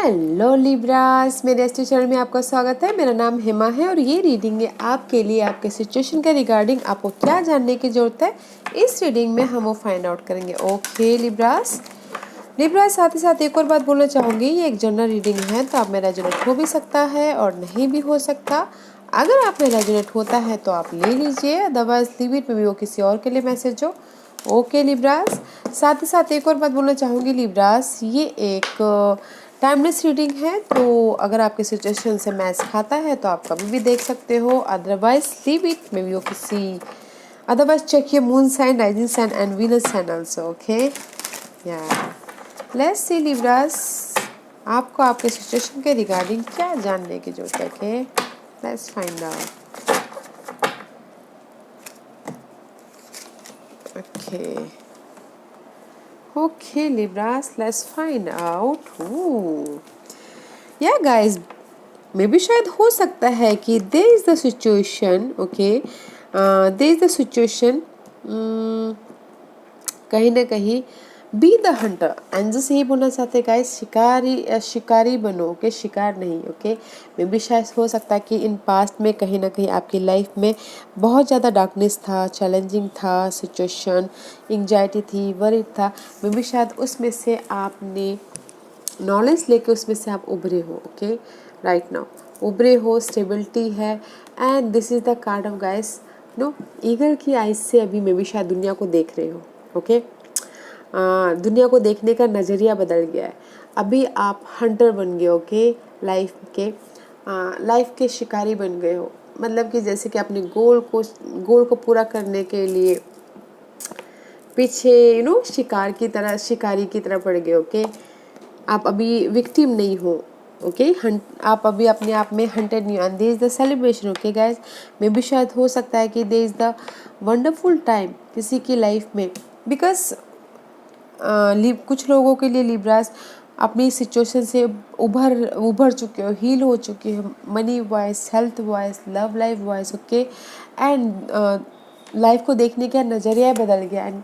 Hello Libras, मेरे astro channel में आपका स्वागत है। मेरा नाम हेमा है और ये रीडिंग है आपके लिए, आपके सिचुएशन के रिगार्डिंग आपको क्या जानने की ज़रूरत है इस रीडिंग में हम वो फाइंड आउट करेंगे। ओके लिब्रास, साथ ही साथ एक और बात बोलना चाहूँगी, ये एक जनरल रीडिंग है तो आप में रेजोनेट हो भी सकता है और नहीं भी हो सकता। अगर आप में रेजोनेट होता है तो आप ले लीजिए, अदरवाइज लीव इट, में भी वो किसी और के लिए मैसेज हो। ओके लिब्रास, साथ ही साथ एक और बात बोलना चाहूँगी लिब्रास, ये एक टाइमलेस रीडिंग है, तो अगर आपके सिचुएशन से मैच खाता है तो आप कभी भी देख सकते हो, otherwise leave it, maybe वो किसी otherwise check your moon sign, rising sign and Venus sign also. Okay या लेट्स सी लिब्रास, आपको आपके सिचुएशन के रिगार्डिंग क्या जानने की जरूरत है। Okay let's find out. Okay, Libras, let's find out. Yeah, guys, मे भी शायद हो सकता है कि there is the situation, okay, there is the situation, कहीं ना कहीं be the Hunter, and just यही बोलना चाहते गाइस, शिकारी बनो, ओके, शिकार नहीं। ओके मे भी शायद हो सकता है कि इन पास्ट में कहीं ना कहीं आपकी लाइफ में बहुत ज़्यादा डार्कनेस था, चैलेंजिंग था सिचुएशन, एंग्जाइटी थी, वरी था, मे भी शायद उसमें से आपने नॉलेज लेके उसमें से आप उभरे हो। ओके राइट नाउ उभरे हो, स्टेबिलिटी है, and this is the card of guys no eagle की आइज से अभी मे भी शायद दुनिया को देख रहे हो। ओके दुनिया को देखने का नज़रिया बदल गया है, अभी आप हंटर बन गए। ओके लाइफ के शिकारी बन गए हो, मतलब कि जैसे कि अपने गोल को पूरा करने के लिए पीछे शिकारी की तरह पड़ गए। ओके आप अभी विक्टिम नहीं हो। ओके आप अभी अपने आप में हंटेड नहीं हो, and there is the celebration. Okay guys, maybe शायद हो सकता है कि there is the wonderful time किसी की लाइफ में, बिकॉज कुछ लोगों के लिए लिब्रास अपनी सिचुएशन से उभर चुके हो, हील हो चुके हो, money wise, health wise, love life wise. Okay and life को देखने का नज़रिया बदल गया, and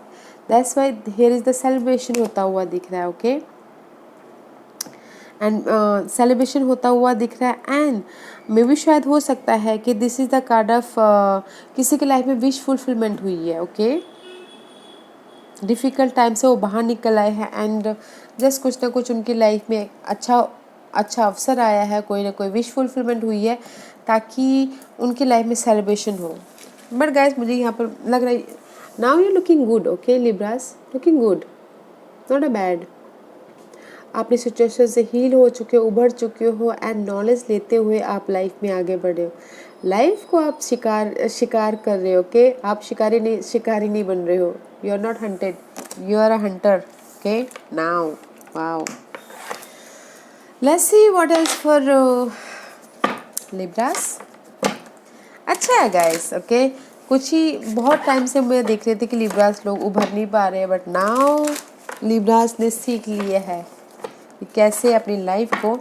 that's why here is the celebration होता हुआ दिख रहा है। ओके एंड सेलिब्रेशन होता हुआ दिख रहा है, एंड मे भी शायद हो सकता है कि this is the card of किसी की लाइफ में विश फुलफिलमेंट हुई है। ओके डिफ़िकल्ट टाइम से वो बाहर निकल आए हैं, एंड जस्ट कुछ ना कुछ उनकी लाइफ में अच्छा अवसर आया है, कोई ना कोई विश फुलफिलमेंट हुई है ताकि उनकी लाइफ में सेलिब्रेशन हो। बट गाइस मुझे यहाँ पर लग रहा है now you looking good. Okay Libras, looking good, not a bad. अपनी सिचुएशन से हील हो चुके हो, उभर चुके हो, एंड नॉलेज लेते हुए आप लाइफ में आगे बढ़े हो। लाइफ को आप शिकार कर रहे हो। ओके आप शिकारी नहीं बन रहे हो, you are not hunted, you are a hunter. Okay now wow, let's see what else for Libras. अच्छा है गाइस। ओके कुछ ही बहुत टाइम से मैं देख रही थी कि लिब्रास लोग उभर नहीं पा रहे हैं, बट नाउ लिब्रास ने सीख लिया है कि कैसे अपनी लाइफ को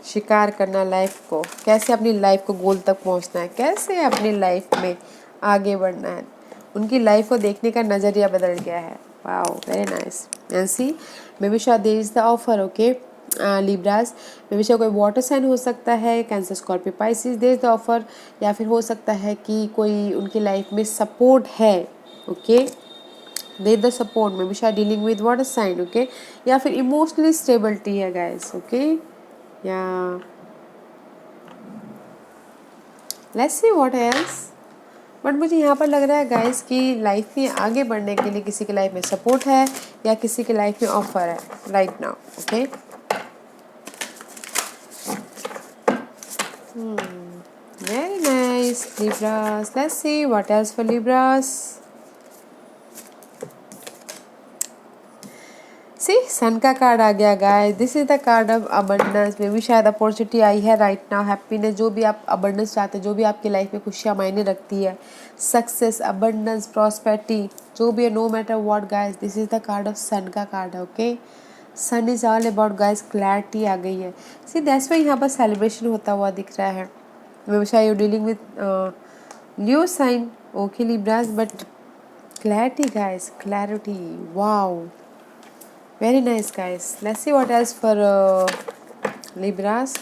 शिकार करना, लाइफ को कैसे अपनी लाइफ को गोल तक पहुंचना है, कैसे अपनी लाइफ में आगे बढ़ना है। उनकी लाइफ को देखने का नज़रिया बदल गया है। Wow very nice. And see maybe शायद there is the offer. Okay Libras, maybe शायद कोई वाटर साइन हो सकता है, Cancer, Scorpio, Pisces, there is the offer, या फिर हो सकता है कि कोई उनकी लाइफ में सपोर्ट है। ओके दे द सपोर्ट, मे बी शायद dealing with water sign. Okay या फिर इमोशनली स्टेबिलिटी है गाइस। ओके या let's see what else. But मुझे यहाँ पर लग रहा है गाइस कि लाइफ में आगे बढ़ने के लिए किसी की लाइफ में सपोर्ट है या किसी की लाइफ में ऑफर है right now. Okay very nice Libras, let's see what else for Libras. See sun का कार्ड आ गया guys, this is the card of abundance. में भी शायद अपॉर्चुनिटी आई है राइट नाउ, हैप्पीनेस, जो भी आप अबंडेंस चाहते हैं, जो भी आपकी लाइफ में खुशियाँ मायने रखती है, सक्सेस, अबंडेंस, प्रॉस्पेरिटी, जो भी है, no matter what guys, this is the card of sun का कार्ड है। Okay sun is all about guys, clarity आ गई है। सी दैट्स वाई यहाँ पर सेलिब्रेशन होता हुआ दिख रहा है। मे बी शायद you dealing with Leo sign. Okay Libras, but clarity guys, clarity, wow Very nice, guys. Let's see what else for Libras.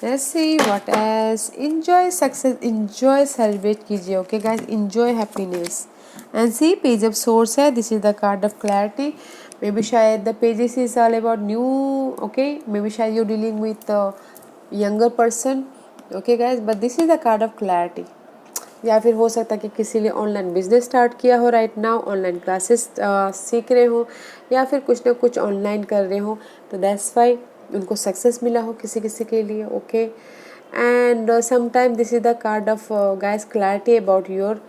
Let's see what else. Enjoy success, enjoy celebrate कीजिए. Okay guys, enjoy happiness. And see, page of swords है. This is the card of clarity. Maybe शायद the pages is all about new. Okay, maybe शायद you're dealing with a younger person. Okay guys, but this is the card of clarity. या फिर हो सकता है कि किसी ने ऑनलाइन बिजनेस स्टार्ट किया हो राइट नाउ, ऑनलाइन क्लासेस सीख रहे हो, या फिर कुछ ना कुछ ऑनलाइन कर रहे हो, तो दैट्स वाई उनको सक्सेस मिला हो किसी किसी के लिए. Okay, and sometime this is the card of guys clarity about your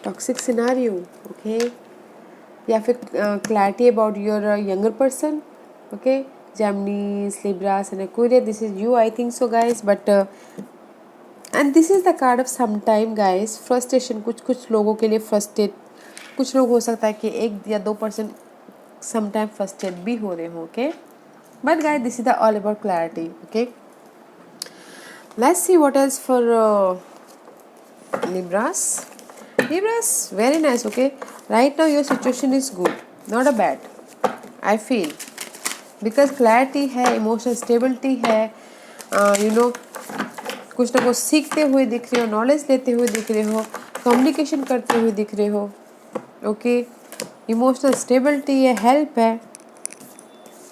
toxic scenario. Okay, या फिर clarity about your younger person. Okay, Gemini, Libras and Aquarius, this is you, I think so guys. But and this is the card of sometime guys frustration. कुछ लोगों के लिए frustrate, कुछ लोग हो सकता है कि 1 या 2% समटाइम फ्रस्ट्रेट भी हो रहे हो. Okay, but guys this is the all about clarity. Okay, let's see what else for Libras. Libras, very nice. Okay, right now your situation is good, not a bad, I feel, because clarity है, emotional stability है, you know कुछ ना कुछ सीखते हुए दिख रहे हो, नॉलेज लेते हुए दिख रहे हो, कम्युनिकेशन करते हुए दिख रहे हो. ओके, इमोशनल स्टेबिलिटी है, हेल्प है.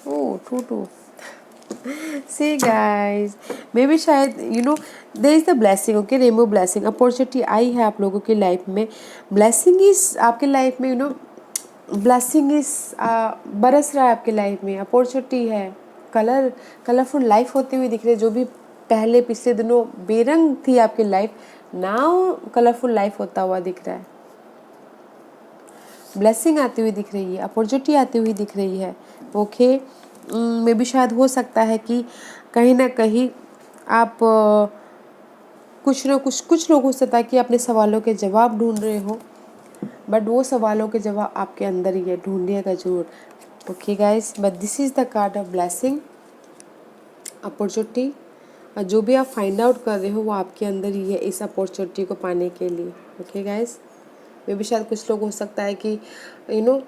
Oh to see guys, maybe शायद you know there is the blessing. Okay, rainbow blessing, opportunity आई है आप लोगों की लाइफ में. ब्लेसिंग इज आपके लाइफ में, यू नो ब्लेसिंग इज बरस रहा है आपके लाइफ में. अपॉर्चुनिटी है, कलरफुल लाइफ होती हुई दिख रही है. जो भी पहले पिछले दिनों बेरंग थी आपकी लाइफ, नाउ कलरफुल लाइफ होता हुआ दिख रहा है. ब्लेसिंग आती हुई दिख रही है, अपॉर्चुनिटी आती हुई दिख रही है. ओके, मे भी शायद हो सकता है कि कहीं ना कहीं आप कुछ ना कुछ लोग हो सकता है कि अपने सवालों के जवाब ढूंढ रहे हो, बट वो सवालों के जवाब आपके अंदर ही है, ढूंढिएगा जरूर. Okay guys, but this is the card of blessing, opportunity. और जो भी आप फाइंड आउट कर रहे हो वो आपके अंदर ही है इस अपॉर्चुनिटी को पाने के लिए. ओके गाइस, मे भी शायद कुछ लोग हो सकता है कि यू नो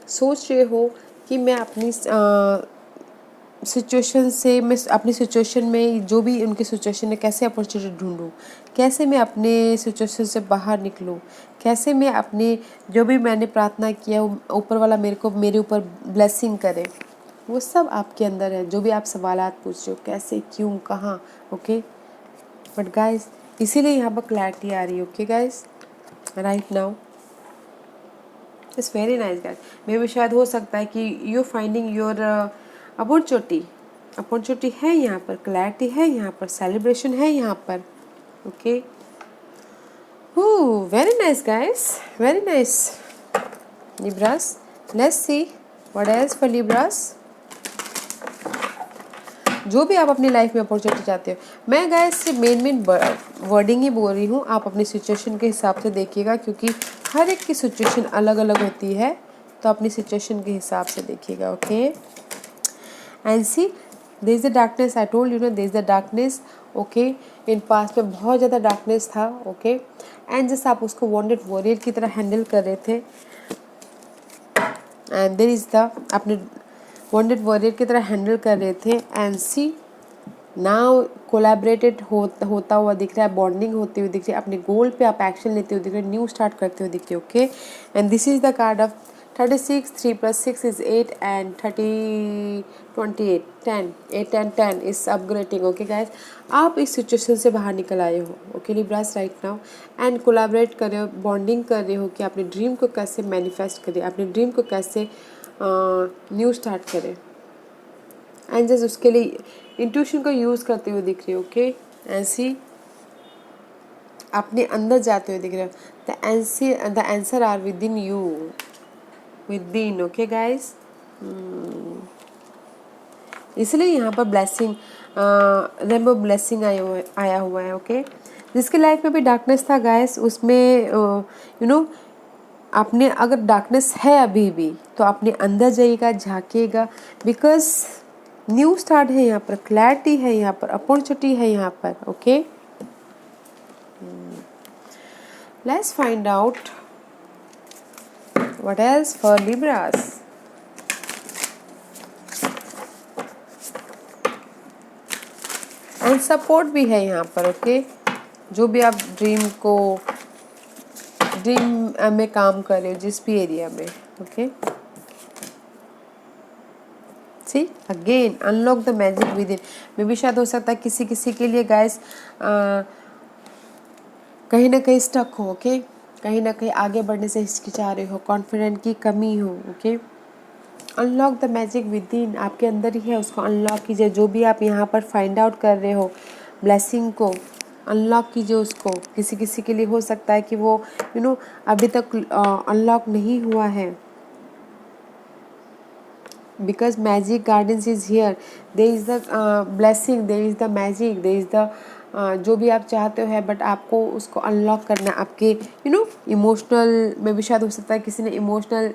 सोच रहे हो कि मैं अपनी सिचुएशन से, मैं अपनी सिचुएशन में जो भी उनकी सिचुएशन है कैसे अपॉर्चुनिटी ढूंढूं, कैसे मैं अपने सिचुएशन से बाहर निकलूं, कैसे मैं अपने जो भी मैंने प्रार्थना किया ऊपर वाला मेरे ऊपर ब्लेसिंग करे, वो सब आपके अंदर है. जो भी आप सवालात पूछ रहे हो, कैसे, क्यों, कहाँ. ओके, बट गाइस इसीलिए यहाँ पर क्लैरिटी आ रही है. Okay guys, right now it's very nice guys. Maybe शायद हो सकता है कि यू फाइंडिंग योर अपॉर्चुनिटी है यहाँ पर, क्लैरिटी है यहाँ पर, सेलिब्रेशन है यहाँ पर. Okay, very nice guys, very nice Libras. Let's see what else for Libras. जो भी आप अपनी लाइफ में अपॉर्चुनिटी चाहते हो, मैं गाइस से मेन वर्डिंग ही बोल रही हूँ, आप अपनी सिचुएशन के हिसाब से देखिएगा, क्योंकि हर एक की सिचुएशन अलग अलग होती है, तो अपनी सिचुएशन के हिसाब से देखिएगा. Okay, and see there is the darkness, I told you know there is the darkness. Okay, in past में बहुत ज़्यादा डार्कनेस था. ओके, एंड जैसे आप उसको वॉन्डेड वॉरियर की तरह हैंडल कर रहे थे, एंड देयर इज द आपने वॉन्डेड वॉरियर की तरह हैंडल कर रहे थे, एंड सी नाउ कोलैबोरेटेड होता हुआ दिख रहा है, बॉन्डिंग होती हुई दिख रही है, अपने गोल पे आप एक्शन लेते हुए दिख रहे हो, न्यू स्टार्ट करते हुए दिख रहे हो. Okay, and this is the card of 36, 3 + 6 is 8 and 30, 28, 10, 8 and 10 is upgrading. Okay guys, आप इस सिचुएशन से बाहर निकल आए हो. Okay Libras, right now, and collaborate कर रहे हो, बॉन्डिंग कर रहे हो कि अपने ड्रीम को कैसे मैनिफेस्ट करें, अपने ड्रीम को कैसे न्यू स्टार्ट करें, एंड जस्ट उसके लिए इंट्यूशन को यूज़ करते हुए दिख रहे हो. ओके, ऐसी अपने अंदर जाते हुए दिख रहे हो. The answer are within you, within. Okay guys, इसलिए यहाँ पर ब्लेसिंग, रेनबो ब्लेसिंग आया हुआ है. ओके, जिसके लाइफ में भी डार्कनेस था गाइस, उसमें यू नो आपने अगर डार्कनेस है अभी भी, तो अपने अंदर जाइएगा, झाँकिएगा, बिकॉज न्यू स्टार्ट है यहाँ पर, क्लैरिटी है यहाँ पर, अपॉर्चुनिटी है यहाँ पर. Okay, let's find out what else for Libras. And support भी है यहाँ पर. ओके, जो भी आप ड्रीम में काम कर रहे हो, जिस भी एरिया में. Okay, see again unlock the magic within. Maybe शायद हो सकता है किसी के लिए गाइस कहीं ना कहीं स्टक हो. ओके, कहीं ना कहीं आगे बढ़ने से हिचकिचा रहे हो, कॉन्फिडेंट की कमी हो. Okay, unlock the magic with in आपके अंदर ही है, उसको अनलॉक कीजिए. जो भी आप यहाँ पर फाइंड आउट कर रहे हो, ब्लेसिंग को अनलॉक कीजिए उसको. किसी के लिए हो सकता है कि वो अभी तक अनलॉक नहीं हुआ है. Because magic gardens is here, there is the blessing, there is the magic, there is the जो भी आप चाहते हो है, बट आपको उसको अनलॉक करना है. आपके इमोशनल में भी शायद हो सकता है किसी ने इमोशनल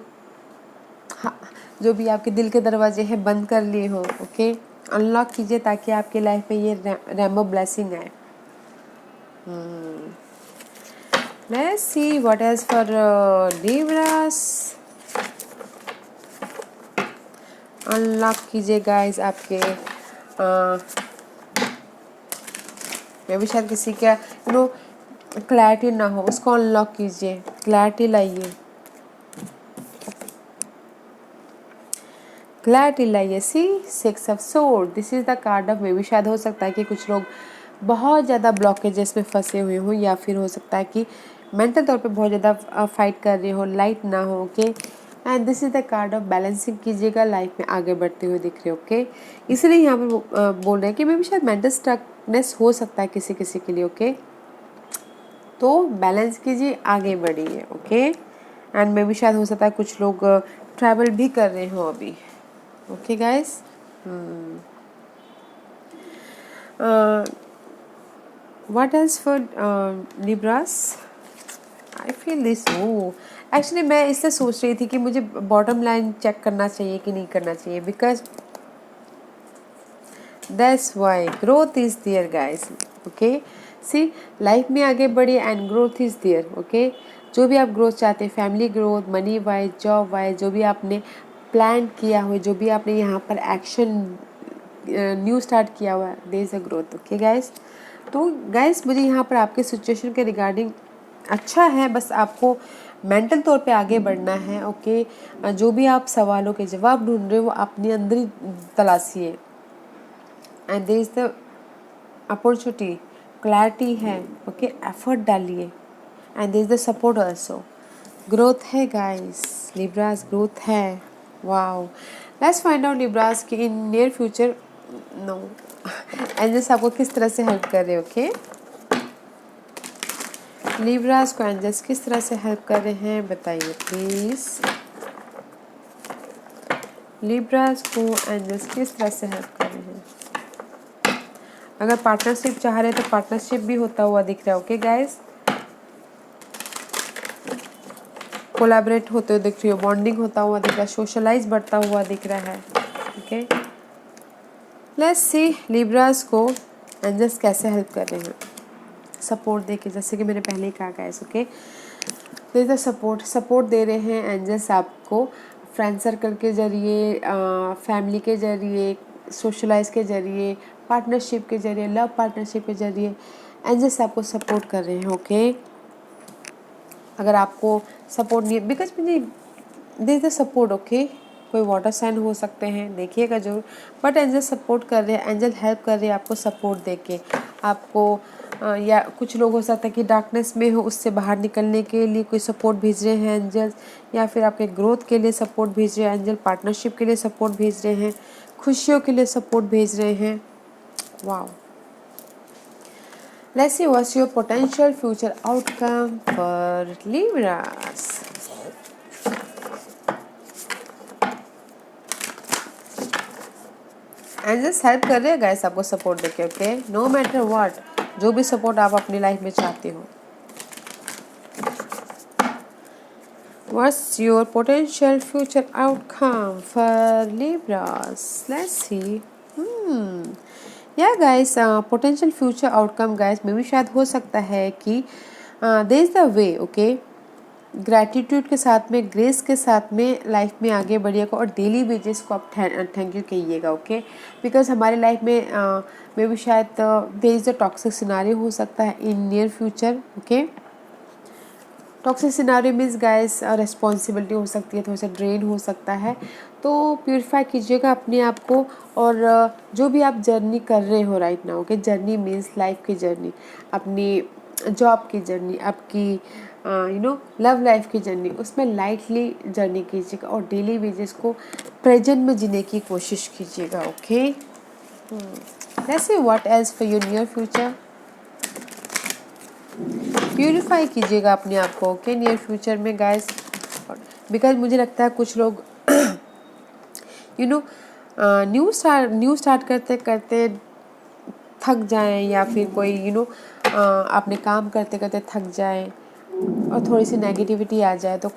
जो भी आपके दिल के दरवाजे हैं बंद कर लिए हो. ओके, अनलॉक कीजिए ताकि आपके लाइफ में ये रेमबो ब्लेसिंग आए. Let's see what is for Libras. Unlock कीजिए गाइस आपके मे भी शायद किसी का क्लैरिटी ना हो, उसको अनलॉक कीजिए, क्लैरिटी लाइए, क्लैरिटी लाइए. See 6 of sword, this is the card of. Maybe शायद हो सकता है कि कुछ लोग बहुत ज़्यादा ब्लॉकेजेस में फंसे हुए हों, या फिर हो सकता है कि मेंटल तौर पे बहुत ज़्यादा फाइट कर रहे हो, लाइट ना हो. Okay, and this is the card of balancing कीजिएगा, लाइफ में आगे बढ़ते हुए दिख रहे हो. ओके, इसलिए यहाँ पर बोल रहे हैं कि मे भी शायद मेंटल स्टकनेस हो सकता है किसी के लिए. ओके, तो बैलेंस कीजिए, आगे बढ़िए. ओके, एंड मे भी शायद हो सकता है कुछ लोग ट्रैवल भी कर रहे हो अभी. Okay guys, what else for Libras. I feel this. Actually मैं इससे सोच रही थी कि मुझे बॉटम लाइन चेक करना चाहिए कि नहीं करना चाहिए, because that's why growth is there guys. Okay, see life में आगे बढ़िए and growth is there. Okay, जो भी आप ग्रोथ चाहते हैं, family growth, money wise, job wise, जो भी आपने प्लान किया हो, जो भी आपने यहाँ पर एक्शन न्यू स्टार्ट किया हुआ है, there is a growth. Okay guys, तो गाइस मुझे यहाँ पर आपके सिचुएशन के रिगार्डिंग अच्छा है, बस आपको मेंटल तौर पे आगे बढ़ना है. ओके, जो भी आप सवालों के जवाब ढूंढ रहे हो वो अपने अंदर ही तलाशिए. And there is the opportunity, clarity है. ओके, एफर्ट डालिए. And there is the support also. Growth है गाइस, लिब्रास ग्रोथ है. Wow, let's find out Libras कि in near future no angels आपको किस तरह से हेल्प कर रहे हैं. ओके, लिब्रास को एंजल्स किस तरह से हेल्प कर रहे हैं बताइए प्लीज. लिब्रास को एंजल्स किस तरह से हेल्प कर रहे हैं. अगर पार्टनरशिप चाह रहे हैं तो पार्टनरशिप भी होता हुआ दिख रहा है. ओके गाइस, कोलैबोरेट होते हुए दिख रही हो, बॉन्डिंग होता हुआ दिख रहा है, सोशलाइज बढ़ता हुआ दिख रहा है. ओके, लेट्स सी लिब्रास को एंजल्स कैसे हेल्प कर रहे हैं. सपोर्ट देके, जैसे कि मैंने पहले ही कहा guys. Okay, there is support दे रहे हैं एंजल्स आपको, फ्रेंड सर्कल के जरिए, फैमिली के जरिए, सोशलाइज के जरिए, पार्टनरशिप के जरिए, लव पार्टनरशिप के जरिए एंजल्स आपको सपोर्ट कर रहे हैं. ओके, अगर आपको सपोर्ट नहीं, बिकॉज मुझे there is the support. Okay, कोई वाटर साइन हो सकते हैं, देखिएगा जरूर, बट एंजल सपोर्ट कर रहे हैं, एंजल हेल्प कर रहे हैं आपको सपोर्ट देके. आपको या कुछ लोग हो सकता है कि डार्कनेस में हो, उससे बाहर निकलने के लिए कोई सपोर्ट भेज रहे हैं एंजल्स, या फिर आपके ग्रोथ के लिए सपोर्ट भेज रहे हैं एंजल, पार्टनरशिप के लिए सपोर्ट भेज रहे हैं, खुशियों के लिए सपोर्ट भेज रहे हैं. Wow, let's see what's your potential future outcome for Libras. Angels help कर रहे हैं गाइस आपको सपोर्ट देके. ओके, नो मैटर व्हाट, जो भी सपोर्ट आप अपनी लाइफ में चाहते हो. What's your potential future outcome for Libras? Let's see. या guys, potential future outcome guys में भी शायद हो सकता है कि there is the way, okay, gratitude के साथ में, ग्रेस के साथ में लाइफ में आगे बढ़िएगा और डेली बेसिस को आप थैंक यू कहिएगा, ओके। बिकॉज हमारे लाइफ में भी शायद there is a toxic scenario हो सकता है in near future, okay. Toxic scenario means guys responsibility हो सकती है, थोड़ा सा ड्रेन हो सकता है, तो प्योरीफाई कीजिएगा अपने आप को। और जो भी आप जर्नी कर रहे हो right now, okay, journey means life की जर्नी, अपनी जॉब की जर्नी, आपकी लव लाइफ की जर्नी, उसमें लाइटली जर्नी कीजिएगा और डेली बेसिस को प्रेजेंट में जीने की कोशिश कीजिएगा, okay. Let's see what else for your near future. Purify कीजिएगा अपने आप को, ओके, नियर फ्यूचर में गाइस। बिकॉज मुझे लगता है कुछ लोग न्यू स्टार्ट करते करते थक जाएं, या फिर कोई अपने काम करते करते थक जाएं और थोड़ी सी नेगेटिविटी आ जाए, तो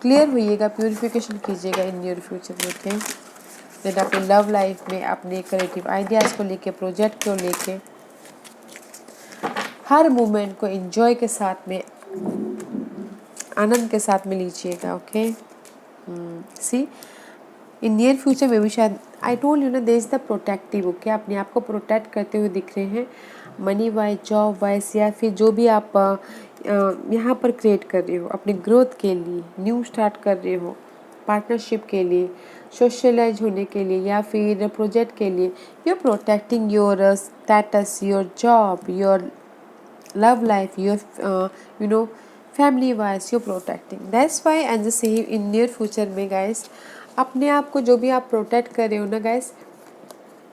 क्लियर होइएगा, प्यूरिफिकेशन कीजिएगा इन नियर फ्यूचर में, ओके। देन अपनी लव लाइफ में, अपने क्रिएटिव आइडियाज़ को लेके, प्रोजेक्ट को लेके, हर मोमेंट को एंजॉय के साथ में, आनंद के साथ में लीजिएगा, okay. See in near future में भी शायद आई टोल्ड यू ना, there is the protective, okay, अपने आप को प्रोटेक्ट करते हुए दिख रहे हैं, मनी वाइज, जॉब वाइज, या फिर जो भी आप यहाँ पर क्रिएट कर रहे हो अपनी ग्रोथ के लिए, न्यू स्टार्ट कर रहे हो, पार्टनरशिप के लिए, सोशलाइज होने के लिए, या फिर प्रोजेक्ट के लिए, you are protecting your status, your job, your love life, your family wise, you're protecting. That's why and the same in near future में guys, अपने आप को जो भी आप प्रोटेक्ट कर रहे हो ना गाइस,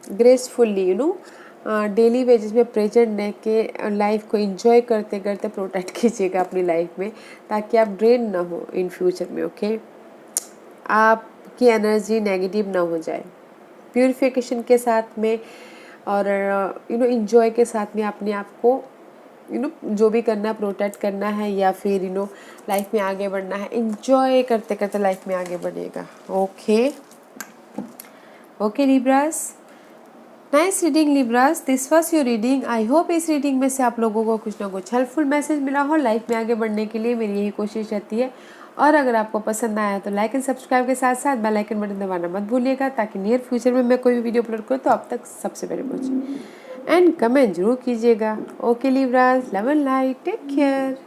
ग्रेसफुली डेली बेसिस में प्रेजेंट रह के लाइफ को एंजॉय करते करते प्रोटेक्ट कीजिएगा अपनी लाइफ में, ताकि आप ड्रेन ना हो इन फ्यूचर में, ओके। आपकी एनर्जी नेगेटिव ना हो जाए, प्यूरिफिकेशन के साथ में और एंजॉय के साथ में अपने आप को जो भी करना है, प्रोटेक्ट करना है, या फिर लाइफ में आगे बढ़ना है, एंजॉय करते करते लाइफ में आगे बढ़ेगा, okay. Okay Libras, nice reading Libras, this was your reading. I hope इस रीडिंग में से आप लोगों को कुछ ना कुछ हेल्पफुल मैसेज मिला हो। लाइफ में आगे बढ़ने के लिए मेरी यही कोशिश रहती है, और अगर आपको पसंद आया तो लाइक एंड सब्सक्राइब के साथ साथ बेल आइकन बटन दबाना मत भूलिएगा, ताकि नियर फ्यूचर में मैं कोई भी वीडियो अपलोड करूँ तो आप तक सबसे पहले पहुँचे। एंड कमेंट जरूर कीजिएगा। Okay Libras, love and light, take care.